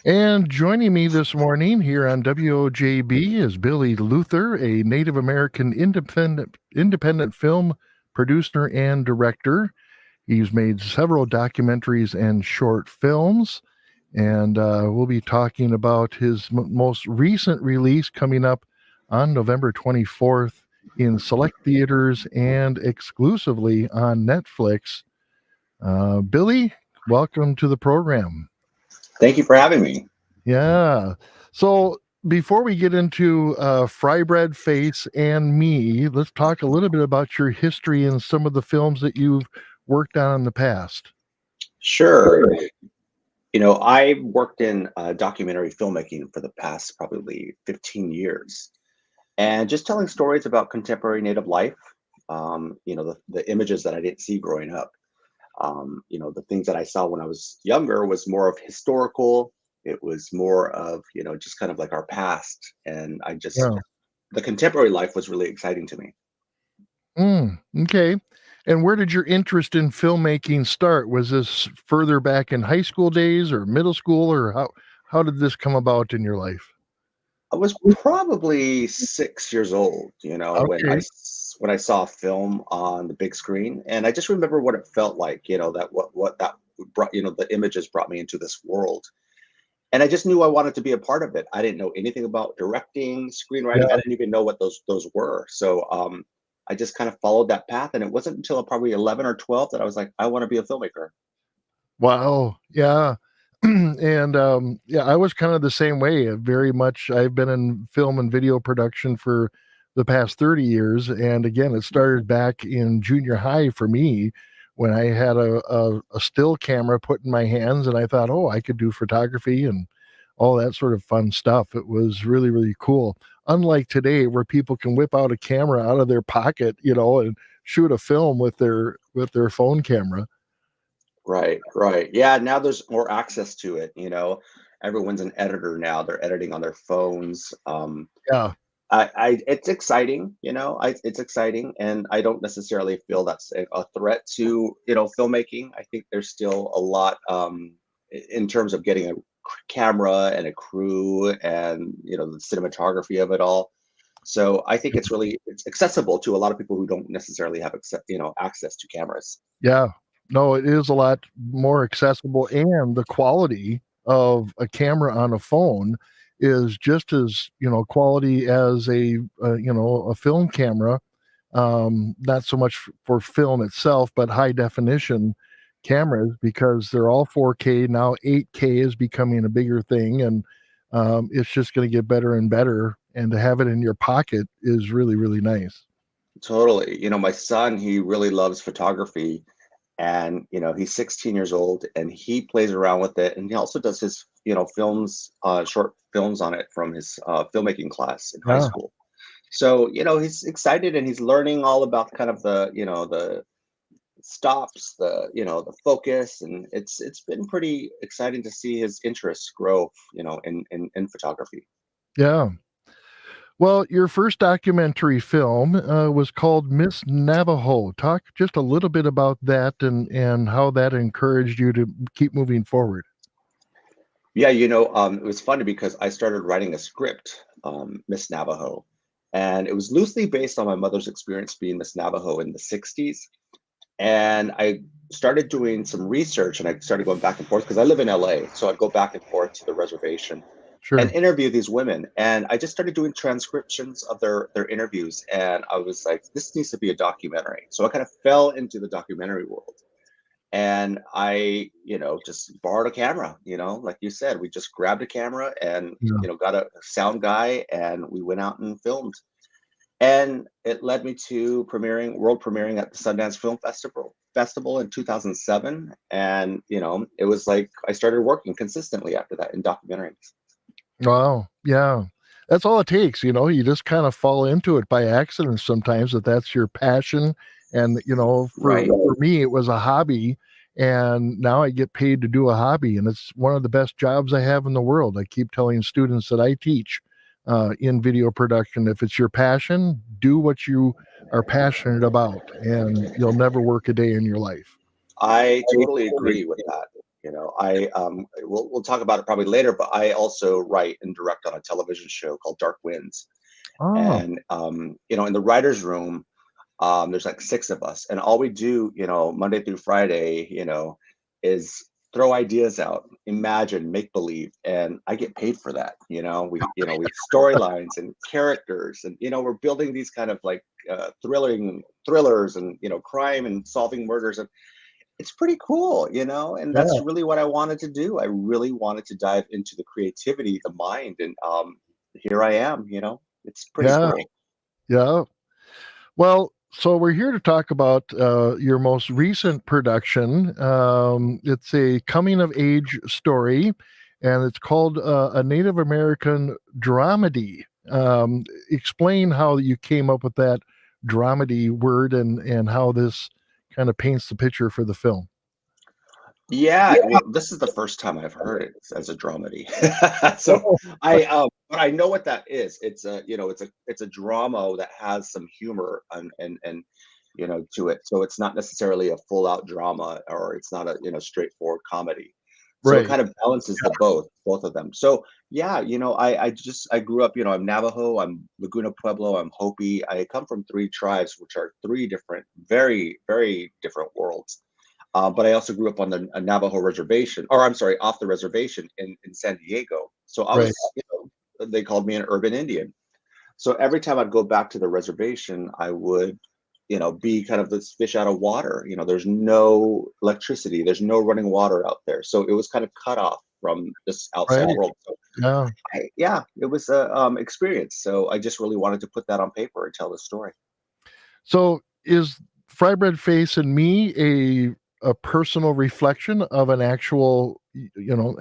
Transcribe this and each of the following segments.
And joining me this morning here on WOJB is Billy Luther, a Native American independent film producer and director. He's made several documentaries and short films, and we'll be talking about his most recent release coming up on November 24th in select theaters and exclusively on Netflix. Billy, welcome to the program. Thank you for having me. Yeah. So before we get into FRYBREAD Face and Me, let's talk a little bit about your history and some of the films that you've worked on in the past. Sure. I worked in documentary filmmaking for the past probably 15 years and just telling stories about contemporary Native life, the images that I didn't see growing up. The things that I saw when I was younger was more of historical. It was more of, just kind of like our past. And Yeah. the contemporary life was really exciting to me. Okay. And where did your interest in filmmaking start? Was this further back in high school days or middle school, or how did this come about in your life? I was probably 6 years old, Okay. when I saw a film on the big screen, and I just remember what it felt like, that what that brought, the images brought me into this world, and I just knew I wanted to be a part of it. I didn't know anything about directing, screenwriting. I Yeah. didn't even know what those were. So I just kind of followed that path, and it wasn't until probably 11 or 12 that I was like, I want to be a filmmaker. Wow. Yeah. And yeah, I was kind of the same way. Very much, I've been in film and video production for the past 30 years. And again, it started back in junior high for me when I had a still camera put in my hands and I thought, oh, I could do photography and all that sort of fun stuff. It was really, really cool. Unlike today, where people can whip out a camera out of their pocket, and shoot a film with their phone camera. Right, right. Yeah, now there's more access to it, Everyone's an editor now. They're editing on their phones. Yeah. It's exciting, it's exciting, and I don't necessarily feel that's a threat to, filmmaking. I think there's still a lot in terms of getting a camera and a crew and, the cinematography of it all. So I think it's accessible to a lot of people who don't necessarily have access to cameras. Yeah. No, it is a lot more accessible, and the quality of a camera on a phone is just as, quality as a film camera. Not so much for film itself, but high definition cameras, because they're all 4K now. 8K is becoming a bigger thing, and it's just going to get better and better. And to have it in your pocket is really, really nice. Totally. My son, he really loves photography, and he's 16 years old and he plays around with it, and he also does his films, short films on it from his filmmaking class in high Yeah. school. So he's excited and he's learning all about kind of the stops, the focus, and it's been pretty exciting to see his interests grow, in photography. Yeah. Well, your first documentary film was called Miss Navajo. Talk just a little bit about that and how that encouraged you to keep moving forward. Yeah, it was funny because I started writing a script, Miss Navajo, and it was loosely based on my mother's experience being Miss Navajo in the 60s. And I started doing some research and I started going back and forth because I live in LA. So I'd go back and forth to the reservation and Sure. interview these women. And I just started doing transcriptions of their interviews. And I was like, this needs to be a documentary. So I kind of fell into the documentary world. And I, just borrowed a camera, like you said, we just grabbed a camera and, Yeah. got a sound guy and we went out and filmed. And it led me to world premiering at the Sundance Film Festival in 2007. And, it was like I started working consistently after that in documentaries. Wow. Yeah. That's all it takes. You just kind of fall into it by accident sometimes, that's your passion. And, for, Right. for me, it was a hobby. And now I get paid to do a hobby. And it's one of the best jobs I have in the world. I keep telling students that I teach in video production, if it's your passion, do what you are passionate about, and you'll never work a day in your life. I totally agree with that. We'll talk about it probably later, but I also write and direct on a television show called Dark Winds. Oh, And in the writers' room, there's like six of us, and all we do, Monday through Friday, is throw ideas out, imagine, make believe, and I get paid for that. We storylines and characters, and we're building these kind of like thrillers, and crime and solving murders, and it's pretty cool, and yeah, that's really what I wanted to do. I really wanted to dive into the creativity, the mind, and here I am. It's pretty yeah, cool. yeah. Well, so we're here to talk about your most recent production. It's a coming of age story, and it's called a Native American dramedy. Explain how you came up with that dramedy word, and how this kind of paints the picture for the film. Yeah, well, this is the first time I've heard it as a dramedy. So Oh, but I know what that is. It's a drama that has some humor and to it. So it's not necessarily a full out drama, or it's not a straightforward comedy. So it right, kind of balances the both of them. So yeah, I grew up. I'm Navajo, I'm Laguna Pueblo, I'm Hopi. I come from three tribes, which are three different, very very different worlds. But I also grew up on the Navajo reservation, or I'm sorry, off the reservation in San Diego. So I right, was, they called me an urban Indian. So every time I'd go back to the reservation, I would, be kind of this fish out of water. There's no electricity, there's no running water out there. So it was kind of cut off from this outside right. world. So Yeah. yeah, it was a experience. So I just really wanted to put that on paper and tell the story. So is Frybread Face and Me a personal reflection of an actual,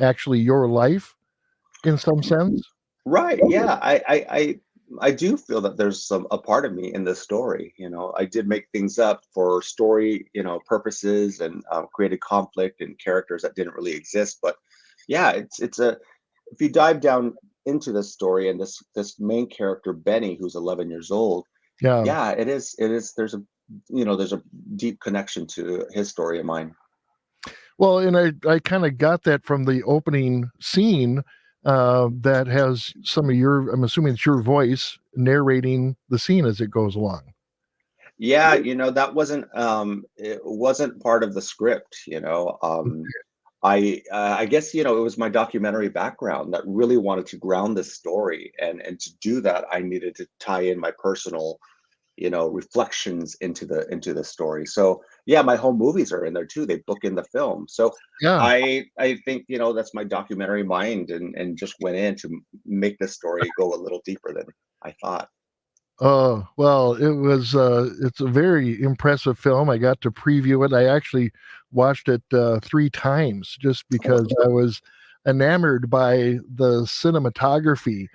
actually your life in some sense? Right. Yeah. I do feel that there's a part of me in this story. I did make things up for story, purposes, and created conflict and characters that didn't really exist. But yeah, it's a if you dive down into this story, and this main character Benny, who's 11 years old, Yeah. yeah, it is. There's a deep connection to his story and mine. Well, and I kind of got that from the opening scene, that has some of your, I'm assuming it's your voice narrating the scene as it goes along. Yeah, it wasn't part of the script. I guess it was my documentary background that really wanted to ground this story, and to do that I needed to tie in my personal reflections into the story. So yeah, my home movies are in there too. They book in the film. So Yeah. I think that's my documentary mind, and just went in to make this story go a little deeper than I thought. Well, it's a very impressive film. I got to preview it. I actually watched it 3 times just because I was enamored by the cinematography,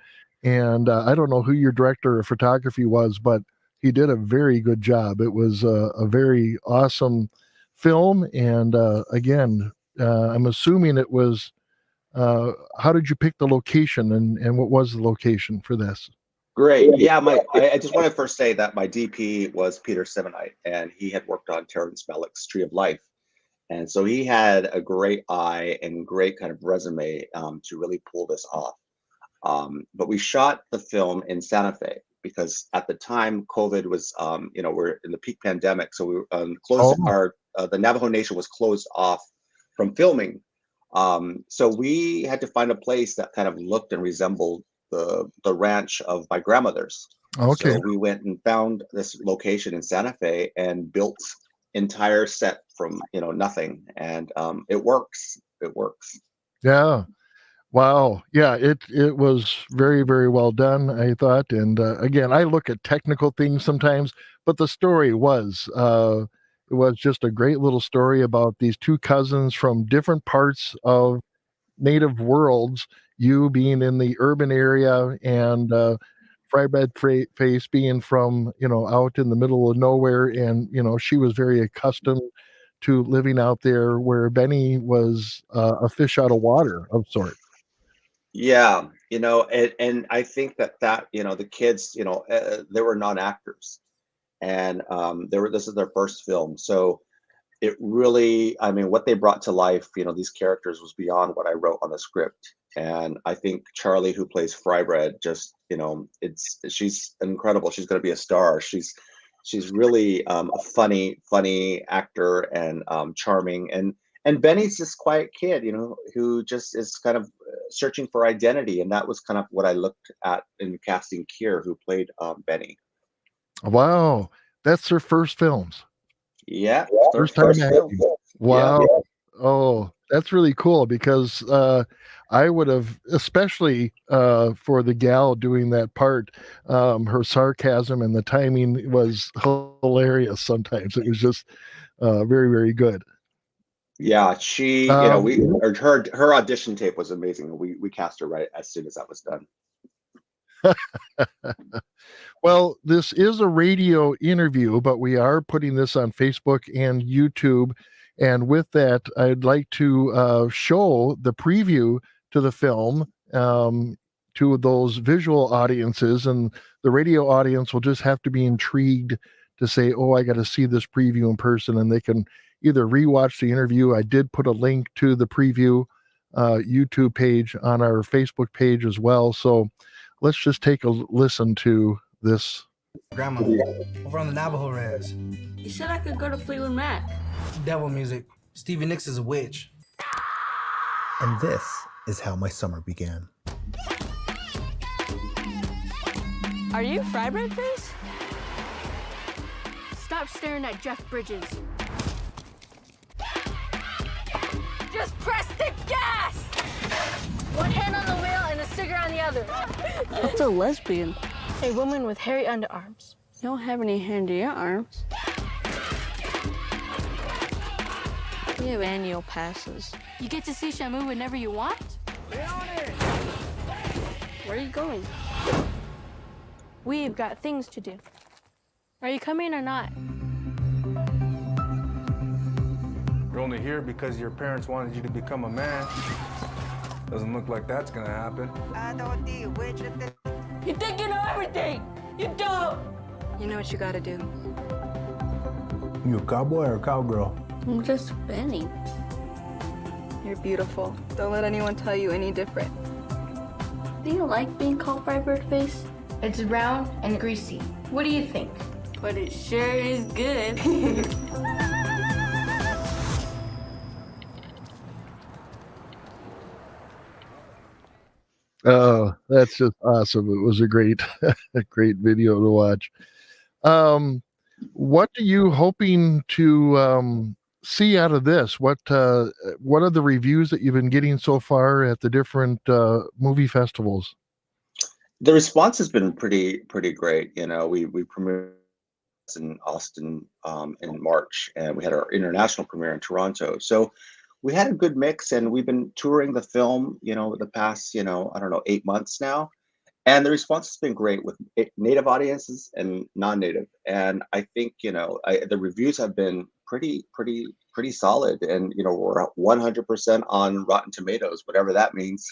and I don't know who your director of photography was, but he did a very good job. It was a very awesome film, and again, I'm assuming it was. How did you pick the location, and what was the location for this? Great. Yeah, I just want to first say that my DP was Peter Simonite, and he had worked on Terrence Malick's Tree of Life. And so he had a great eye and great kind of resume, to really pull this off. But we shot the film in Santa Fe because at the time COVID was, we're in the peak pandemic. So we were closed Oh, our, the Navajo Nation was closed off from filming. So we had to find a place that kind of looked and resembled the ranch of my grandmother's. okay. So we went and found this location in Santa Fe and built entire set from nothing, and it works. It works. Yeah. Wow. Yeah, it was very, very well done, I thought. And again, I look at technical things sometimes, but the story was it was just a great little story about these two cousins from different parts of native worlds. You being in the urban area, and Face being from out in the middle of nowhere, and she was very accustomed to living out there, where Benny was a fish out of water of sort. Yeah, and I think that the kids, they were non-actors, and they were this is their first film. So it really, I mean, what they brought to life, these characters was beyond what I wrote on the script. And I think Charlie, who plays Frybread, just, she's incredible. She's going to be a star. She's really a funny actor, and charming. And Benny's this quiet kid, who just is kind of searching for identity. And that was kind of what I looked at in casting Kier, who played Benny. Wow, that's their first films. Yeah, First time first film. acting. Wow. Oh, that's really cool because I would have, especially for the gal doing that part, her sarcasm and the timing was hilarious sometimes. It was just very, very good. Yeah, she, her audition tape was amazing. We cast her right as soon as that was done. Well, this is a radio interview, but we are putting this on Facebook and YouTube. And with that, I'd like to show the preview to the film to those visual audiences. And the radio audience will just have to be intrigued to say, oh, I got to see this preview in person. And they can either rewatch the interview. I did put a link to the preview YouTube page on our Facebook page as well. So let's just take a listen to this. Grandma, over on the Navajo res. You said I could go to Fleetwood Mac. Devil music. Stevie Nicks is a witch. And this is how my summer began. Are you FRYBREAD Face? Stop staring at Jeff Bridges. Just press the gas! One hand on the wheel and a cigarette on the other. That's a lesbian. A woman with hairy underarms. You don't have any handy arms. We have annual passes. You get to see Shamu whenever you want? Where are you going? We've got things to do. Are you coming or not? You're only here because your parents wanted you to become a man. Doesn't look like that's gonna happen. You think you know everything! You don't! You know what you gotta do. You a cowboy or a cowgirl? I'm just Benny. You're beautiful. Don't let anyone tell you any different. Do you like being called FRYBREAD Face? It's round and greasy. What do you think? But it sure is good. Oh, that's just awesome. It was a great, a great video to watch. What are you hoping to see out of this? What are the reviews that you've been getting so far at the different movie festivals? The response has been pretty great. We premiered in Austin in March, and we had our international premiere in Toronto. So we had a good mix, and we've been touring the film, the past, 8 months now. And the response has been great with native audiences and non-native. And I think, the reviews have been pretty solid. And, we're 100% on Rotten Tomatoes, whatever that means.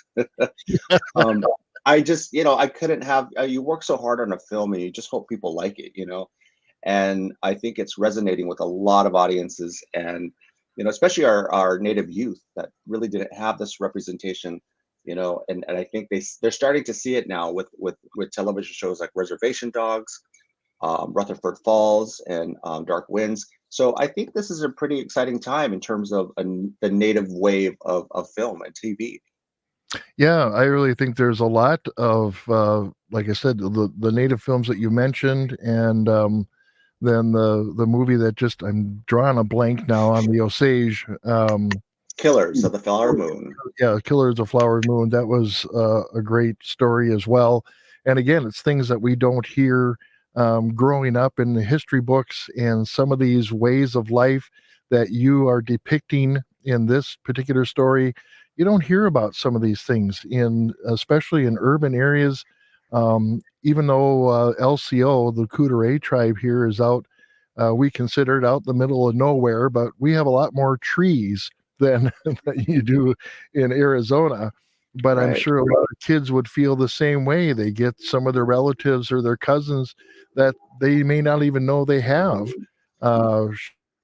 I just, I couldn't have, you work so hard on a film and you just hope people like it, and I think it's resonating with a lot of audiences, and, especially our native youth that really didn't have this representation, and I think they're starting to see it now with television shows like Reservation Dogs, Rutherford Falls, and Dark Winds. So I think this is a pretty exciting time in terms of the native wave of film and TV. Yeah, I really think there's a lot of, like I said, the native films that you mentioned, and then the movie that just, I'm drawing a blank now on the Osage. Killers of the Flower Moon. Yeah, Killers of the Flower Moon. That was a great story as well. And again, it's things that we don't hear growing up in the history books, and some of these ways of life that you are depicting in this particular story. You don't hear about some of these things, especially in urban areas. Even though LCO, the Coudray tribe here, is out, we consider it out in the middle of nowhere, but we have a lot more trees than you do in Arizona. But Right. I'm sure a lot of kids would feel the same way. They get some of their relatives or their cousins that they may not even know they have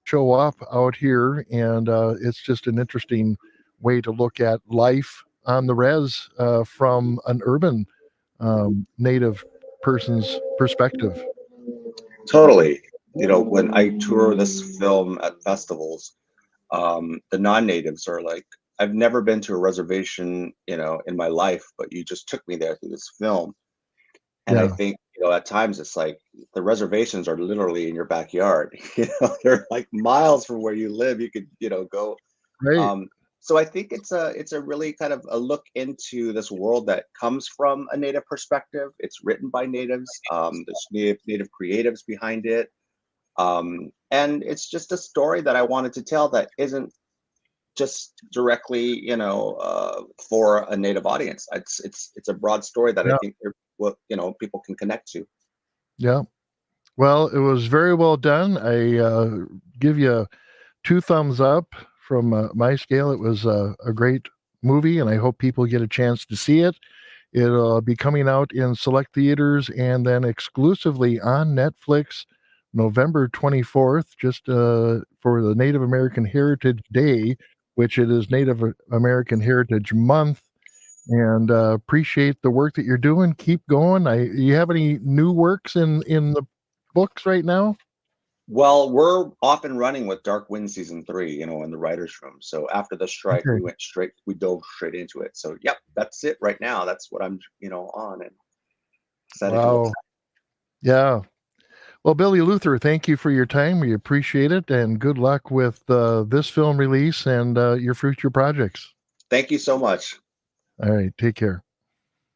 show up out here, and it's just an interesting way to look at life on the res from an urban native person's perspective. Totally. You know, when I tour this film at festivals, the non-natives are like, I've never been to a reservation, you know, in my life, but you just took me there through this film. And I Yeah, think, you know, at times it's like the reservations are literally in your backyard. You know, they're like miles from where you live. You could, you know, go. right. Um, so I think it's a really kind of a look into this world that comes from a native perspective. It's written by natives. There's native creatives behind it. And it's just a story that I wanted to tell that isn't just directly, you know, for a native audience. It's a broad story that I Yeah, think what, you know, people can connect to. yeah. Well, it was very well done. I give you 2 thumbs up from my scale. It was a great movie, and I hope people get a chance to see it. It'll be coming out in select theaters and then exclusively on Netflix November 24th, just for the Native American Heritage Day, which it is Native American Heritage Month. And appreciate the work that you're doing. Keep going. You have any new works in the books right now? Well, we're off and running with Dark Wind season 3, you know, in the writers' room. So after the strike, Okay. we dove straight into it. So yep, that's it right now. That's what I'm, you know, on and excited to look. Wow. Yeah. Well, Billy Luther, thank you for your time. We appreciate it, and good luck with this film release and your future projects. Thank you so much. All right. Take care.